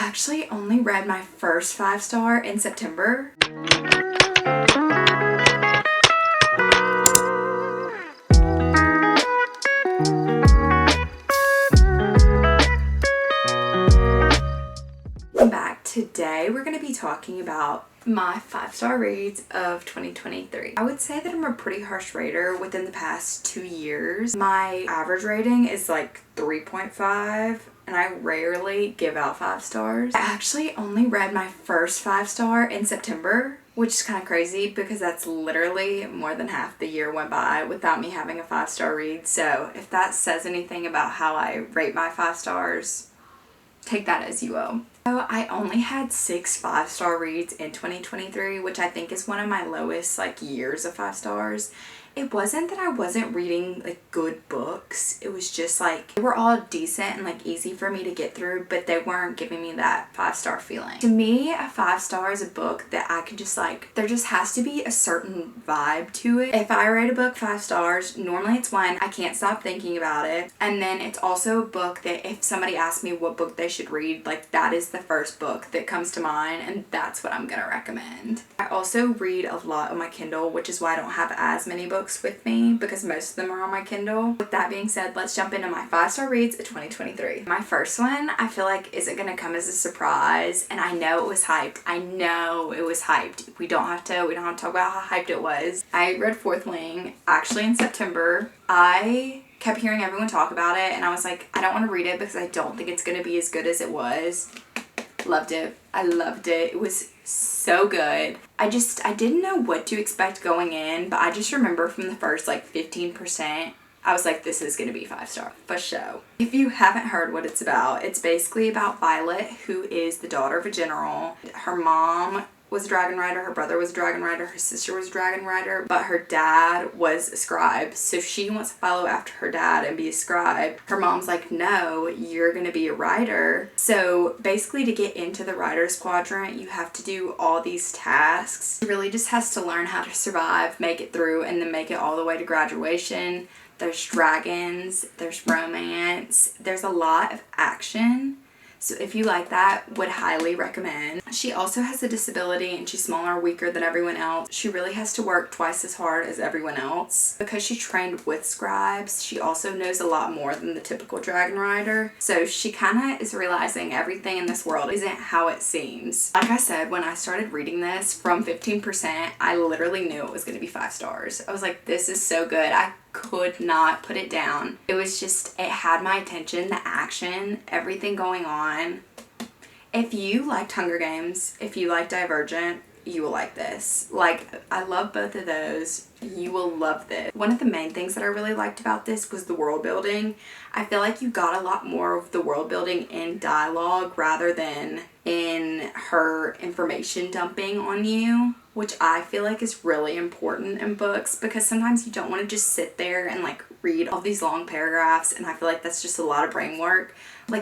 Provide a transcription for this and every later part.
actually only read my first 5-star in September. Welcome back. Today we're going to be talking about my 5-star reads of 2023. I would say that I'm a pretty harsh rater within the past 2 years. My average rating is like 3.5 and I rarely give out 5 stars. I actually only read my first 5-star in September, which is kind of crazy because that's literally more than half the year went by without me having a 5-star read. So if that says anything about how I rate my 5 stars, take that as you will. So I only had 6 5-star reads in 2023, which I think is one of my lowest years of 5 stars. It wasn't that I wasn't reading good books. It was just they were all decent and easy for me to get through, but they weren't giving me that 5-star feeling. To me, a 5-star is a book that I can just there just has to be a certain vibe to it. If I rate a book 5 stars, normally it's one, I can't stop thinking about it. And then it's also a book that if somebody asks me what book they should read, that is the first book that comes to mind and that's what I'm gonna recommend. I also read a lot on my Kindle, which is why I don't have as many books with me because most of them are on my Kindle. With that being said, let's jump into my 5-star reads of 2023. My first one, I feel isn't gonna come as a surprise, and I know it was hyped. We don't have to talk about how hyped it was. I read Fourth Wing actually in September. I kept hearing everyone talk about it and I was I don't want to read it because I don't think it's gonna be as good as it was. Loved it. I loved it. It was so good. I didn't know what to expect going in, but I just remember from the first 15%, I was this is gonna be 5-star for sure. If you haven't heard what it's basically about Violet, who is the daughter of a general. Her mom was a dragon rider, her brother was a dragon rider, her sister was a dragon rider, but her dad was a scribe. So she wants to follow after her dad and be a scribe. Her mom's no, you're gonna be a rider. So basically to get into the rider's quadrant, you have to do all these tasks. She really just has to learn how to survive, make it through, and then make it all the way to graduation. There's dragons, there's romance, there's a lot of action. So if you like that, would highly recommend. She also has a disability and she's smaller, weaker than everyone else. She really has to work twice as hard as everyone else. Because she trained with scribes, she also knows a lot more than the typical dragon rider. So she kind of is realizing everything in this world isn't how it seems. Like I said, when I started reading this from 15%, I literally knew it was going to be 5 stars. I was this is so good. I could not put it down. It was just, it had my attention, the action, everything going on. If you liked Hunger Games, if you like Divergent, you will like this. I love both of those. You will love this. One of the main things that I really liked about this was the world building. I feel you got a lot more of the world building in dialogue rather than in her information dumping on you, which I feel is really important in books because sometimes you don't want to just sit there and read all these long paragraphs, and I feel that's just a lot of brain work.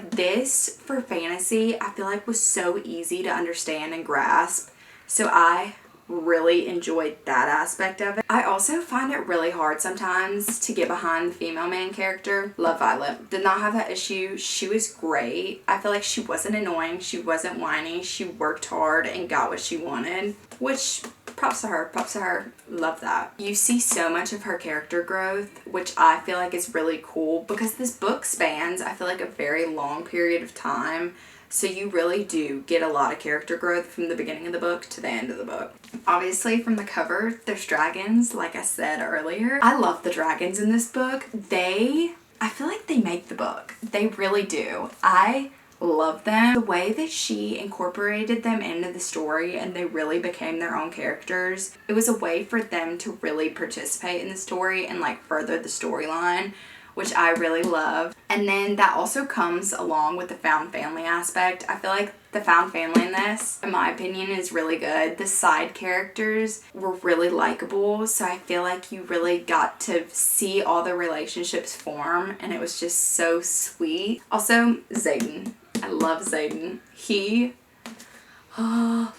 This for fantasy, I feel was so easy to understand and grasp. So I really enjoyed that aspect of it. I also find it really hard sometimes to get behind the female main character. Love Violet. Did not have that issue. She was great. I feel she wasn't annoying. She wasn't whiny. She worked hard and got what she wanted, which props to her. Love that. You see so much of her character growth, which I feel is really cool because this book spans, I feel a very long period of time. So you really do get a lot of character growth from the beginning of the book to the end of the book. Obviously from the cover, there's dragons, like I said earlier. I love the dragons in this book. I feel they make the book. They really do. I love them. The way that she incorporated them into the story and they really became their own characters. It was a way for them to really participate in the story and further the storyline, which I really love. And then that also comes along with the found family aspect. I feel the found family in this, in my opinion, is really good. The side characters were really likable, so I feel you really got to see all the relationships form, and it was just so sweet. Also, Xaden. I love Xaden.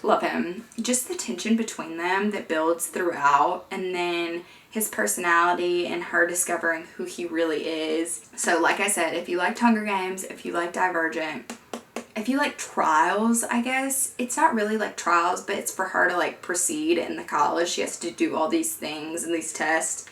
Love him. Just the tension between them that builds throughout, and then his personality and her discovering who he really is. So like I said, if you liked Hunger Games, if you like Divergent, if you like trials, I guess. It's not really like trials, but it's for her to like proceed in the college. She has to do all these things and these tests.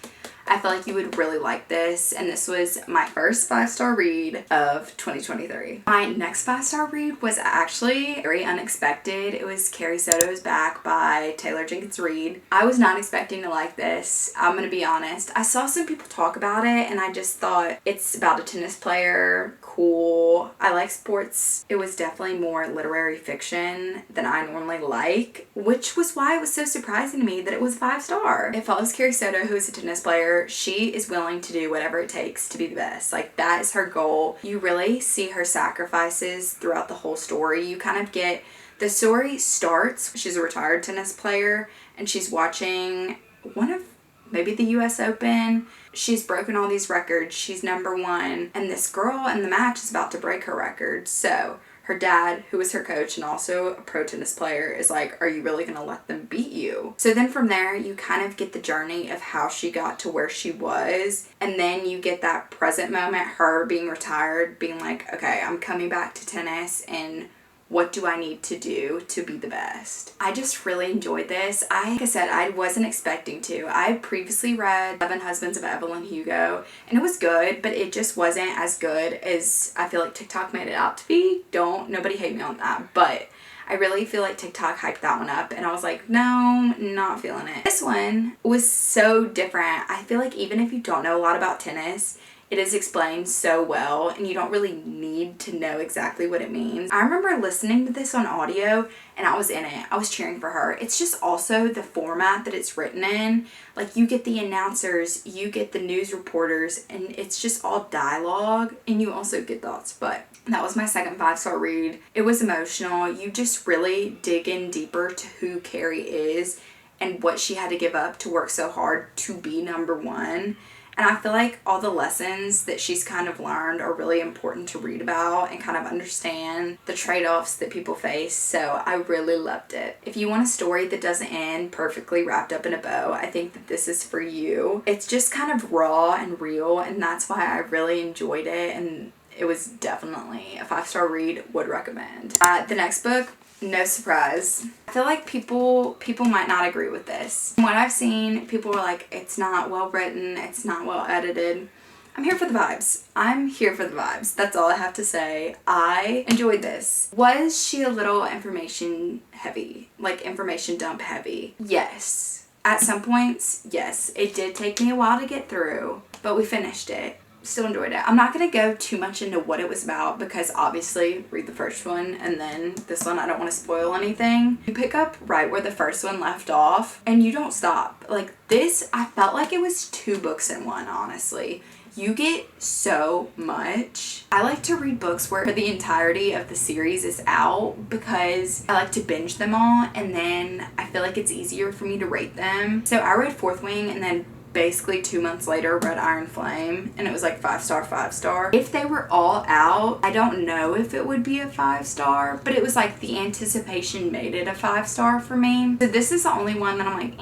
I feel like you would really like this, and this was my first 5-star read of 2023. My next 5-star read was actually very unexpected. It was Carrie Soto's Back by Taylor Jenkins Reid. I was not expecting to like this. I'm gonna be honest. I saw some people talk about it, and I just thought it's about a tennis player. Cool. I like sports. It was definitely more literary fiction than I normally like, which was why it was so surprising to me that it was 5-star. It follows Carrie Soto, who is a tennis player. She is willing to do whatever it takes to be the best. Like, that is her goal. You really see her sacrifices throughout the whole story. You kind of get, the story starts, she's a retired tennis player, and she's watching one of maybe the US Open. She's broken all these records. She's number one, and this girl in the match is about to break her record. So her dad, who is her coach and also a pro tennis player, is like, are you really going to let them beat you? So then from there, you kind of get the journey of how she got to where she was. And then you get that present moment, her being retired, being like, okay, I'm coming back to tennis, and what do I need to do to be the best? I just really enjoyed this. Like I said, I wasn't expecting to. I previously read Seven Husbands of Evelyn Hugo, and it was good, but it just wasn't as good as I feel like TikTok made it out to be. Nobody hate me on that, but I really feel like TikTok hyped that one up, and I was like, no, not feeling it. This one was so different. I feel like even if you don't know a lot about tennis, it is explained so well, and you don't really need to know exactly what it means. I remember listening to this on audio, and I was in it. I was cheering for her. It's just also the format that it's written in. Like, you get the announcers, you get the news reporters, and it's just all dialogue, and you also get thoughts. But that was my second 5-star read. It was emotional. You just really dig in deeper to who Carrie is and what she had to give up to work so hard to be number one. And I feel like all the lessons that she's kind of learned are really important to read about and kind of understand the trade-offs that people face. So I really loved it. If you want a story that doesn't end perfectly wrapped up in a bow, I think that this is for you. It's just kind of raw and real, and that's why I really enjoyed it, and it was definitely a 5-star read. Would recommend. The next book, no surprise. I feel like people might not agree with this. From what I've seen, people were like, it's not well written, it's not well edited. I'm here for the vibes. I'm here for the vibes. That's all I have to say. I enjoyed this. Was she a little information heavy? Like, information dump heavy? Yes. At some points, yes. It did take me a while to get through, but we finished it. Still enjoyed it. I'm not going to go too much into what it was about because obviously read the first one, and then this one I don't want to spoil anything. You pick up right where the first one left off and you don't stop. Like, this, I felt like it was 2 books in one, honestly. You get so much. I like to read books where the entirety of the series is out because I like to binge them all, and then I feel like it's easier for me to rate them. So I read Fourth Wing, and then basically 2 months later read Iron Flame, and it was like 5-star, 5-star. If they were all out, I don't know if it would be a 5-star, but it was like the anticipation made it a 5-star for me. So this is the only one that I'm like,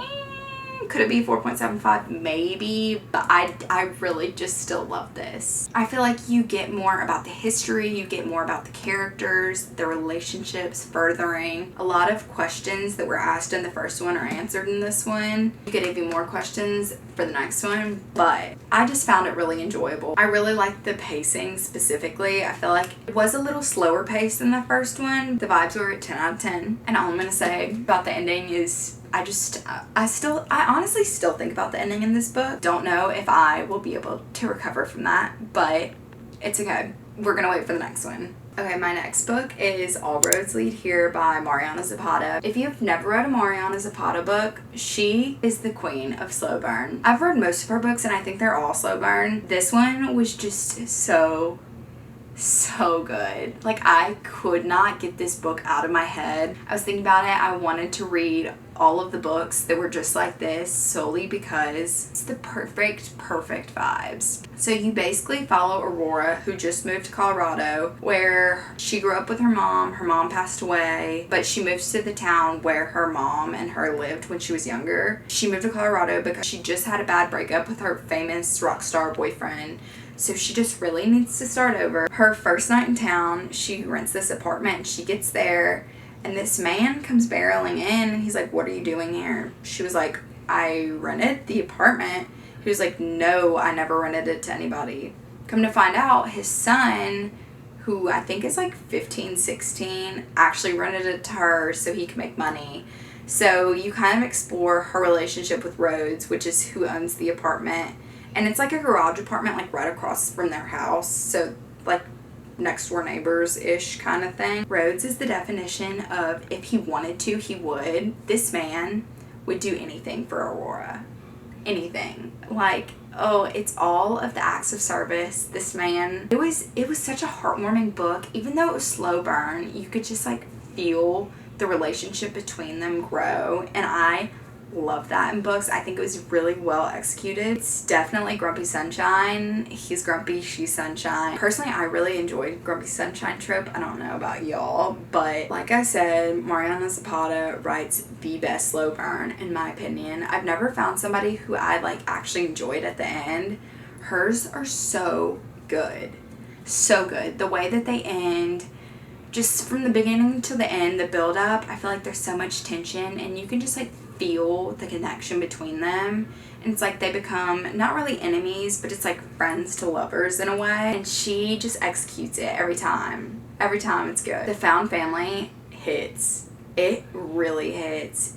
could it be 4.75? Maybe, but I really just still love this. I feel like you get more about the history, you get more about the characters, the relationships, furthering. A lot of questions that were asked in the first one are answered in this one. You get even more questions for the next one, but I just found it really enjoyable. I really liked the pacing specifically. I feel like it was a little slower paced than the first one. The vibes were 10 out of 10, and all I'm gonna say about the ending is I honestly still think about the ending in this book. Don't know if I will be able to recover from that, but it's okay. We're gonna wait for the next one. Okay, my next book is All Roads Lead Here by Mariana Zapata. If you've never read a Mariana Zapata book, she is the queen of slow burn. I've read most of her books, and I think they're all slow burn. This one was just so good. Like, I could not get this book out of my head. I was thinking about it. I wanted to read all of the books that were just like this solely because it's the perfect vibes. So you basically follow Aurora, who just moved to Colorado, where she grew up with her mom. Her mom passed away, but she moves to the town where her mom and her lived when she was younger. She moved to Colorado because she just had a bad breakup with her famous rock star boyfriend, So she just really needs to start over. Her first night in town, she rents this apartment and she gets there and this man comes barreling in and he's like, "What are you doing here?" She was like, "I rented the apartment." He was like, "No, I never rented it to anybody." Come to find out, his son, who I think is like 15, 16, actually rented it to her so he could make money. So you kind of explore her relationship with Rhodes, which is who owns the apartment. And it's like a garage apartment, like right across from their house. So like next door neighbors-ish kind of thing. Rhodes is the definition of if he wanted to, he would. This man would do anything for Aurora. Anything. Like, oh, it's all of the acts of service. This man, it was such a heartwarming book. Even though it was slow burn, you could just like feel the relationship between them grow, and I love that in books. I think it was really well executed. It's definitely Grumpy Sunshine. He's grumpy, she's sunshine. Personally, I really enjoyed Grumpy Sunshine Trip. I don't know about y'all, but like I said, Mariana Zapata writes the best slow burn in my opinion. I've never found somebody who I like actually enjoyed at the end. Hers are so good. So good. The way that they end, just from the beginning to the end, the build up, I feel like there's so much tension and you can just like feel the connection between them. And it's like they become not really enemies, but it's like friends to lovers in a way. And she just executes it every time. Every time it's good. The found family hits. It really hits.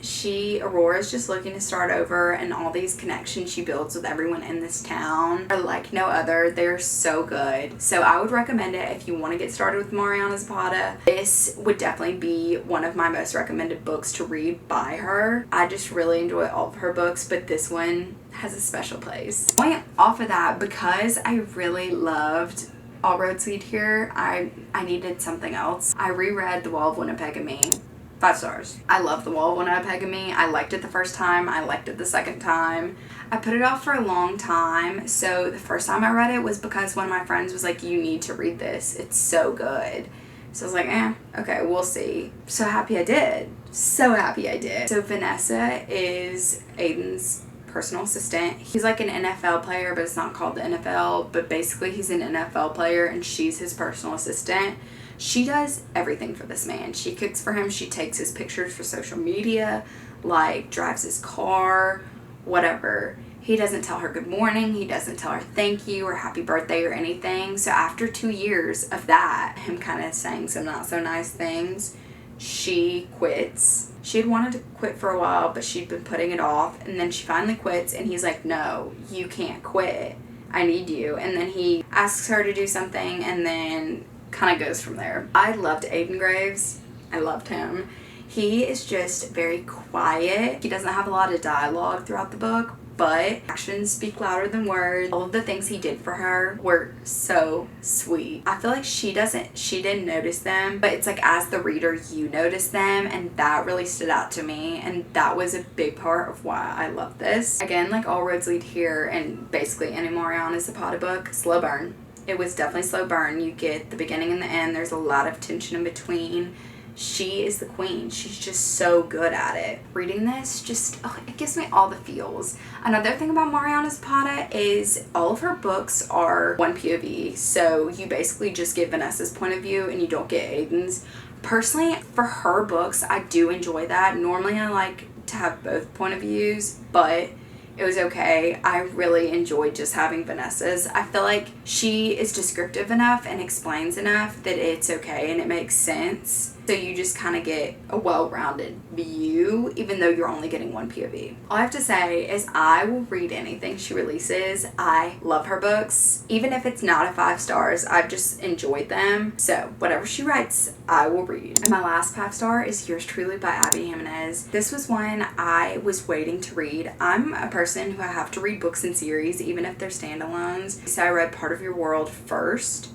Aurora's just looking to start over, and all these connections she builds with everyone in this town are like no other. They're so good. So I would recommend it if you want to get started with Mariana Zapata. This would definitely be one of my most recommended books to read by her. I just really enjoy all of her books, but this one has a special place. Going off of that, because I really loved All Roads Lead Here, I needed something else. I reread The Wall of Winnipeg-a-Me. 5 stars. I love The Wall of Winnipeg-a-Me. I liked it the first time. I liked it the second time. I put it off for a long time. So the first time I read it was because one of my friends was like, "You need to read this. It's so good." So I was like, okay, we'll see. So happy I did. So happy I did. So Vanessa is Aiden's personal assistant. He's like an NFL player, but it's not called the NFL. But basically he's an NFL player and she's his personal assistant. She does everything for this man. She cooks for him. She takes his pictures for social media, like drives his car, whatever. He doesn't tell her good morning. He doesn't tell her thank you or happy birthday or anything. So after 2 years of that, him kind of saying some not so nice things, she quits. She had wanted to quit for a while, but she'd been putting it off. And then she finally quits and he's like, "No, you can't quit. I need you." And then he asks her to do something and then kind of goes from there. I loved Aiden Graves. I loved him. He is just very quiet. He doesn't have a lot of dialogue throughout the book, but actions speak louder than words. All of the things he did for her were so sweet. I feel like she didn't notice them, but it's like as the reader you notice them, and that really stood out to me, and that was a big part of why I love this. Again, like All Roads Lead Here and basically any Mariana Zapata book, slow burn. It was definitely slow burn. You get the beginning and the end. There's a lot of tension in between. She is the queen. She's just so good at it. Reading this it gives me all the feels. Another thing about Mariana Zapata is all of her books are one POV. So you basically just get Vanessa's point of view and you don't get Aiden's. Personally, for her books, I do enjoy that. Normally I like to have both point of views, but it was okay. I really enjoyed just having Vanessa's. I feel like she is descriptive enough and explains enough that it's okay and it makes sense. So you just kind of get a well-rounded view, even though you're only getting one POV. All I have to say is I will read anything she releases. I love her books. Even if it's not a 5 stars, I've just enjoyed them. So whatever she writes, I will read. And my last 5 star is Yours Truly by Abby Jimenez. This was one I was waiting to read. I'm a person who I have to read books in series, even if they're standalones. So I read Part of Your World first,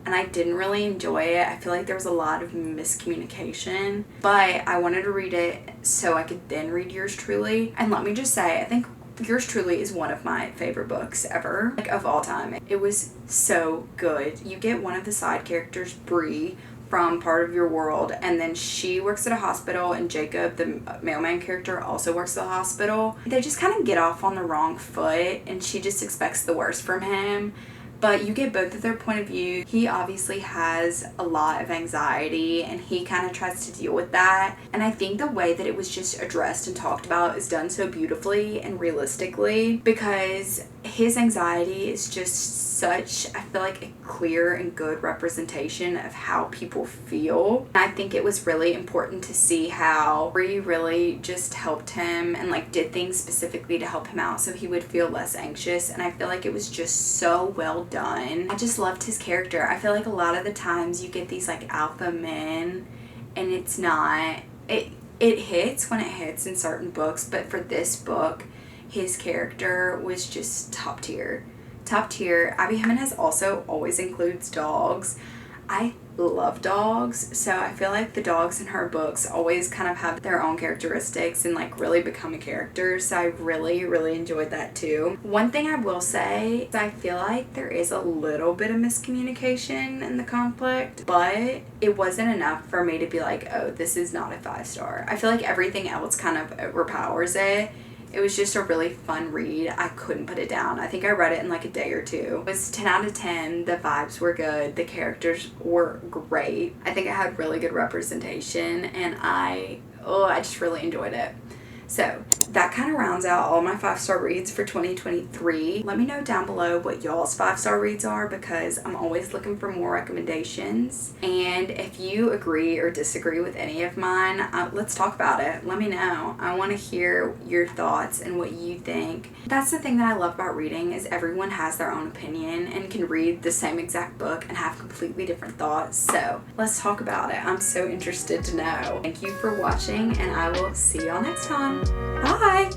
and I didn't really enjoy it. I feel like there was a lot of miscommunication, but I wanted to read it so I could then read Yours Truly. And let me just say, I think Yours Truly is one of my favorite books ever, like of all time. It was so good. You get one of the side characters, Bree, from Part of Your World, and then she works at a hospital, and Jacob, the mailman character, also works at the hospital. They just kind of get off on the wrong foot, and she just expects the worst from him. but you get both of their point of view. He obviously has a lot of anxiety and he kind of tries to deal with that. And I think the way that it was just addressed and talked about is done so beautifully and realistically, because his anxiety is just such, I feel like, a clear and good representation of how people feel. And I think it was really important to see how Bree really just helped him and like did things specifically to help him out so he would feel less anxious. And I feel like it was just so well done. I just loved his character. I feel like a lot of the times you get these like alpha men and it's not, it hits when it hits in certain books, but for this book his character was just top tier. Top tier. Abby Jimenez also always includes dogs. I love dogs, so I feel like the dogs in her books always kind of have their own characteristics and like really become a character, so I really enjoyed that too. One thing I will say is I feel like there is a little bit of miscommunication in the conflict, but it wasn't enough for me to be like, oh, this is not a 5-star. I feel like everything else kind of overpowers it. It was just a really fun read. I couldn't put it down. I think I read it in like a day or two. It was 10 out of 10. The vibes were good. The characters were great. I think it had really good representation and I just really enjoyed it. So that kind of rounds out all my 5-star reads for 2023. Let me know down below what y'all's 5-star reads are, because I'm always looking for more recommendations. And if you agree or disagree with any of mine, let's talk about it. Let me know. I want to hear your thoughts and what you think. That's the thing that I love about reading, is everyone has their own opinion and can read the same exact book and have completely different thoughts. So let's talk about it. I'm so interested to know. Thank you for watching and I will see y'all next time. Bye!